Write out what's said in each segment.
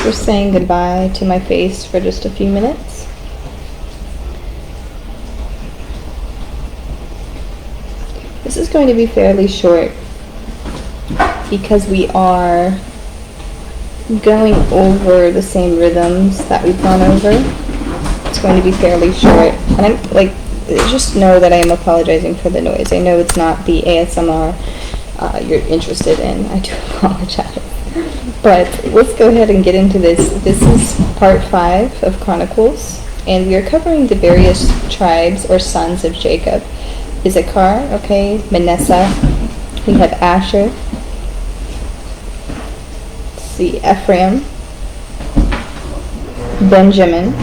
Just saying goodbye to my face for just a few minutes. This is going to be fairly short because we are going over the same rhythms that we've gone over. It's going to be fairly short, and just know that I am apologizing for the noise. I know it's not the ASMR you're interested in. I do apologize. But let's go ahead and get into this. This is part 5 of Chronicles, and we are covering the various tribes or sons of Jacob. Issachar, okay, Manasseh, we have Asher, let's see, Ephraim, Benjamin,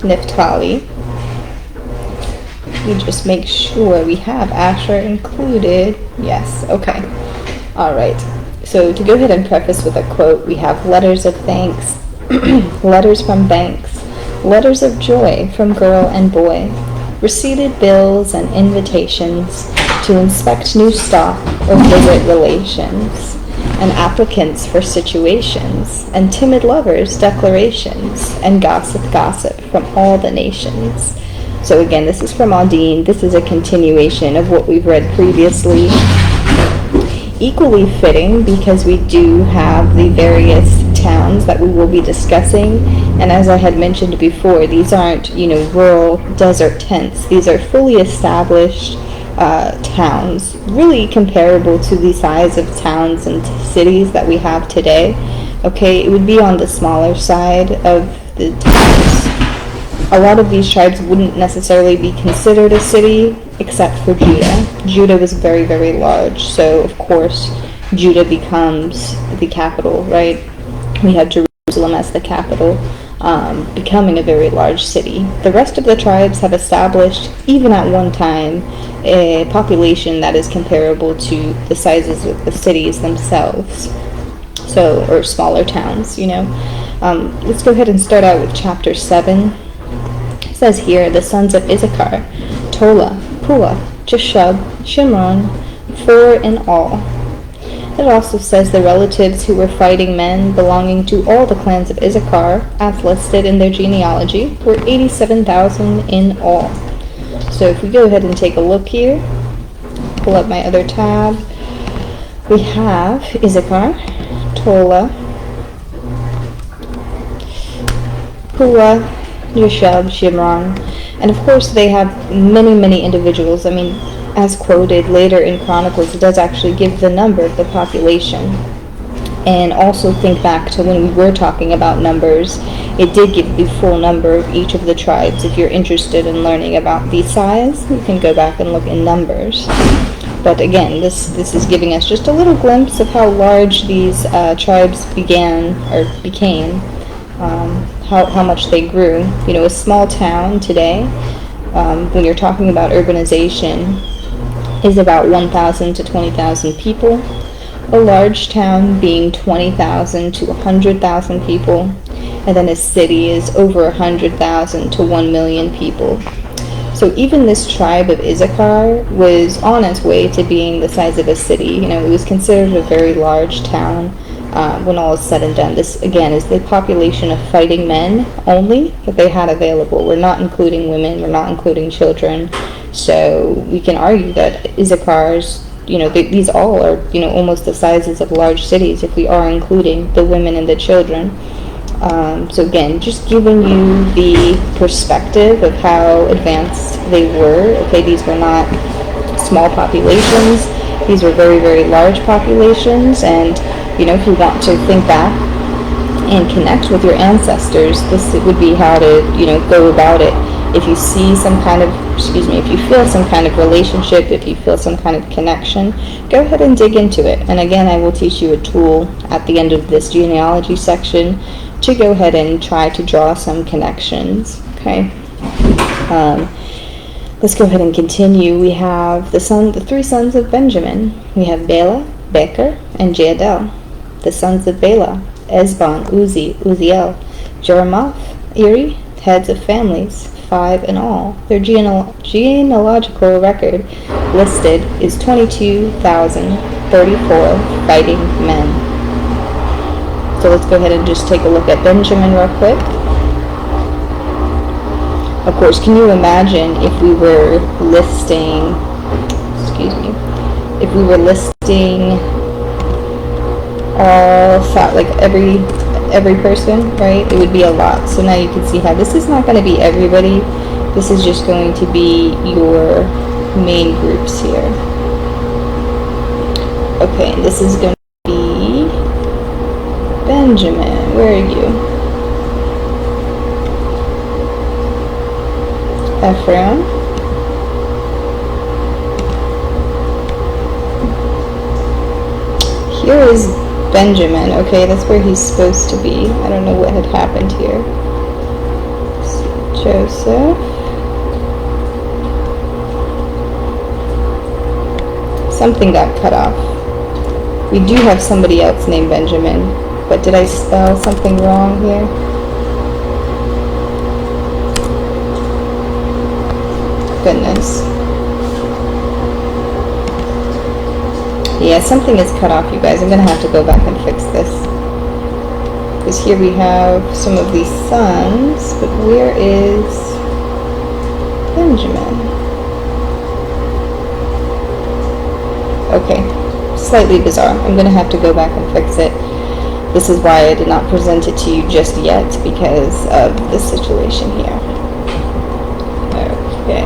Naphtali. We just make sure we have Asher included. Yes, okay. All right. So to go ahead and preface with a quote, we have letters of thanks, letters from banks, letters of joy from girl and boy, receipted bills and invitations to inspect new stock or visit relations, and applicants for situations, and timid lovers' declarations, and gossip from all the nations. So again, this is from Auden. This is a continuation of what we've read previously. Equally fitting because we do have the various towns that we will be discussing, and as I had mentioned before, these aren't, rural desert tents. These are fully established towns, really comparable to the size of towns and cities that we have today. Okay, it would be on the smaller side of the towns. A lot of these tribes wouldn't necessarily be considered a city, except for Judah. Judah was very, very large, so of course Judah becomes the capital, right? We have Jerusalem as the capital, becoming a very large city. The rest of the tribes have established, even at one time, a population that is comparable to the sizes of the cities themselves, or smaller towns, Let's go ahead and start out with chapter 7. It says here, the sons of Issachar, Tola, Puah, Jashub, Shimron, 4 in all. It also says the relatives who were fighting men belonging to all the clans of Issachar, as listed in their genealogy, were 87,000 in all. So if we go ahead and take a look here, pull up my other tab, we have Issachar, Tola, Puah, Jashub, Shimron, and of course they have many, many individuals. I mean, as quoted later in Chronicles, it does actually give the number of the population. And also think back to when we were talking about numbers, it did give the full number of each of the tribes. If you're interested in learning about the size, you can go back and look in numbers. But again, this is giving us just a little glimpse of how large these tribes became, how much they grew. A small town today, when you're talking about urbanization, is about 1,000 to 20,000 people. A large town being 20,000 to 100,000 people, and then a city is over 100,000 to 1 million people. So even this tribe of Issachar was on its way to being the size of a city. It was considered a very large town. When all is said and done, this again is the population of fighting men only that they had available. We're not including women, we're not including children. So we can argue that Issachar's, these all are, almost the sizes of large cities if we are including the women and the children. So again, just giving you the perspective of how advanced they were. Okay, these were not small populations. These were very, very large populations, and if you want to think back and connect with your ancestors, this would be how to, go about it. If you see some kind of, if you feel some kind of relationship, if you feel some kind of connection, go ahead and dig into it. And again, I will teach you a tool at the end of this genealogy section to go ahead and try to draw some connections, okay? Let's go ahead and continue. We have the 3 sons of Benjamin. We have Bela, Beker, and Jediael. The sons of Bela, Ezbon, Uzzi, Uzziel, Jerimoth, Iri, heads of families, 5 in all. Their genealogical record listed is 22,034 fighting men. So let's go ahead and just take a look at Benjamin real quick. Of course, can you imagine if we were listing, if we were listing all, like every person, right? It would be a lot. So now you can see how this is not going to be everybody. This is just going to be your main groups here. Okay, and this is going to be Benjamin. Where are you? Ephraim. Here is Benjamin. Okay, that's where he's supposed to be. I don't know what had happened here. Let's see. Joseph. Something got cut off. We do have somebody else named Benjamin, but did I spell something wrong here? Goodness. Yeah, something is cut off, you guys. I'm going to have to go back and fix this. Because here we have some of these sons, but where is Benjamin? Okay, slightly bizarre. I'm going to have to go back and fix it. This is why I did not present it to you just yet, because of this situation here. Okay.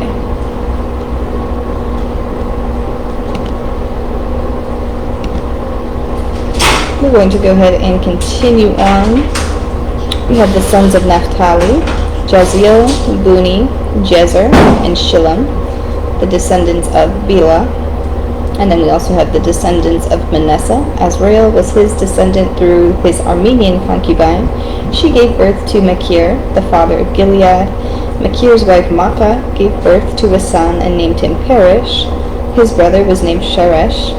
We're going to go ahead and continue on. We have the sons of Naphtali, Jahziel, Guni, Jezer, and Shillem, the descendants of Billah. And then we also have the descendants of Manasseh. Azrael was his descendant through his Armenian concubine. She gave birth to Beker, the father of Gilead. Beker's wife Makkah gave birth to a son and named him Perish. His brother was named Sheresh,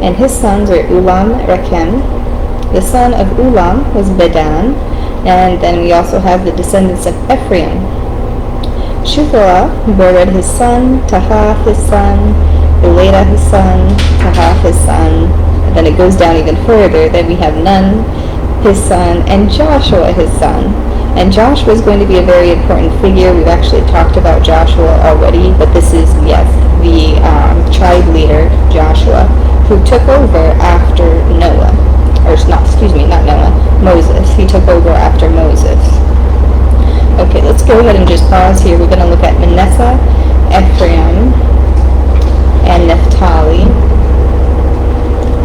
and his sons were Ulam, Rechem. The son of Ulam was Bedan, and then we also have the descendants of Ephraim. Suah bore his son, Tahath his son, Elada his son, Tahath his son, and then it goes down even further. Then we have Nun, his son, and Joshua his son. And Joshua is going to be a very important figure. We've actually talked about Joshua already, but this is, yes, the tribe leader, Joshua, who took over after Noah. Or not Noah, Moses. He took over after Moses. Okay, let's go ahead and just pause here. We're going to look at Manasseh, Ephraim, and Naphtali.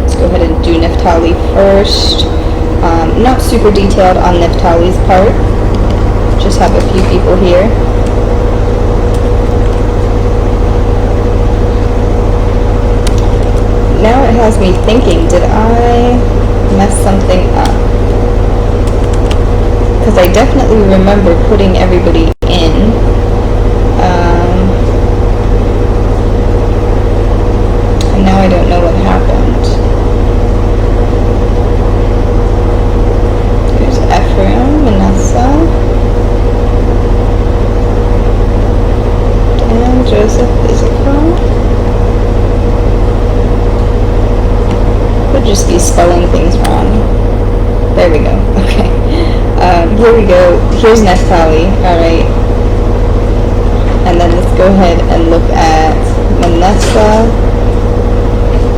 Let's go ahead and do Naphtali first. Not super detailed on Naphtali's part. Just have a few people here. Now it has me thinking, did I mess something up? Because I definitely remember putting everybody in. And now I don't know what happened. There's Ephraim, Manasseh, and Joseph, Issachar. Could just be spelling things wrong. There we go. Okay. Here we go. Here's Naphtali. Alright. And then let's go ahead and look at Manasseh,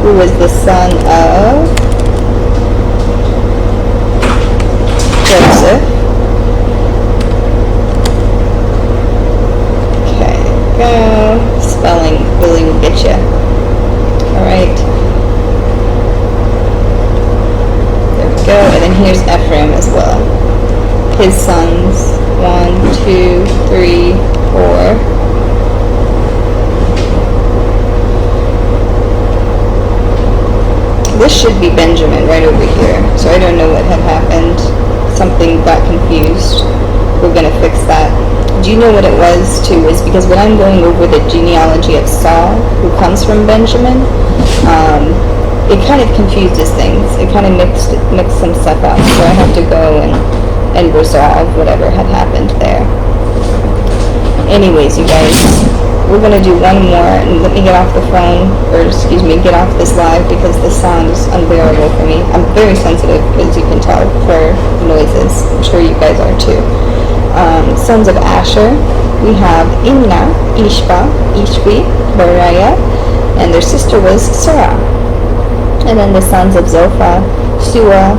who was the son of Joseph. Okay. Go. Spelling really will get you. Alright. Go, and then here's Ephraim as well. His sons, 1, 2, 3, 4. This should be Benjamin right over here. So I don't know what had happened. Something got confused. We're going to fix that. Do you know what it was too? Is because when I'm going over the genealogy of Saul, who comes from Benjamin, it kind of confuses things. It kind of mixed some stuff up. So I have to go and resolve whatever had happened there. Anyways, you guys, We're going to do one more, and let me get off the phone, or excuse me, get off this live, because this sound is unbearable for me. I'm very sensitive, as you can tell, for noises. I'm sure you guys are too. Sons of Asher, we have Imrah, Ishbah, Ishvi, Bariah, and their sister was Suah. And then the sons of Zophah, Suah,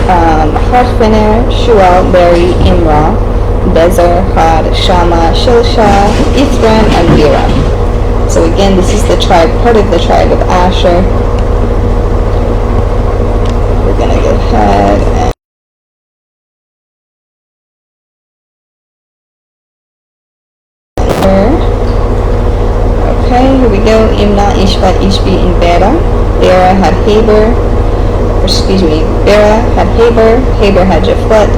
Harnepher, Shual, Beri, Imrah.Bezer, Had, Shammah, Shilshah, Ephraim, and Billah. So again, this is the tribe, part of the tribe of Asher. We're going to go ahead and okay, here we go. Imrah, Ishbah, Ishbi, and Bela. Bela had Bela had Haber had Japhet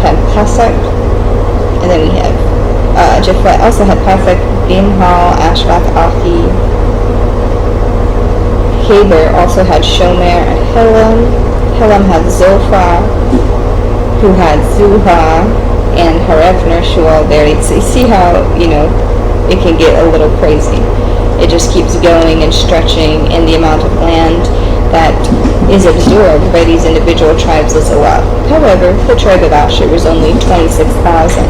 had Pasek, and then we have Japhet also had Pasek, Bimhal, Ashvath, Ahi. Haber also had Shomer and Shillem. Shillem had Zophah, who had Suah, and Harnepher, Shual, Beri. So you see how, it can get a little crazy. It just keeps going and stretching, and the amount of land that is absorbed by these individual tribes is a lot. However, the tribe of Asher was only 26,000.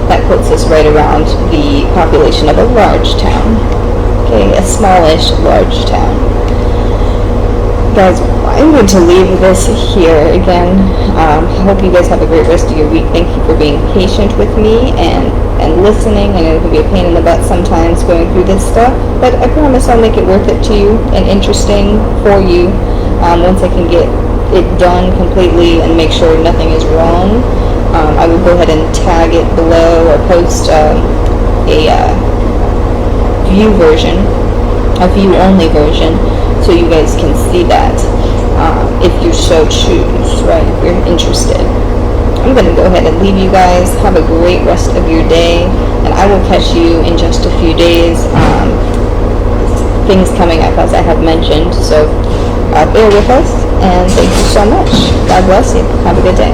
That puts us right around the population of a large town. Okay, a smallish large town. Guys, I'm going to leave this here again. I hope you guys have a great rest of your week. Thank you for being patient with me and listening. I know it can be a pain in the butt sometimes going through this stuff, but I promise I'll make it worth it to you and interesting for you once I can get it done completely and make sure nothing is wrong. I will go ahead and tag it below or post a view-only version, so you guys can see that if you so choose, right, if you're interested. I'm going to go ahead and leave you guys. Have a great rest of your day, and I will catch you in just a few days. Things coming up, as I have mentioned, so bear with us, and thank you so much. God bless you. Have a good day.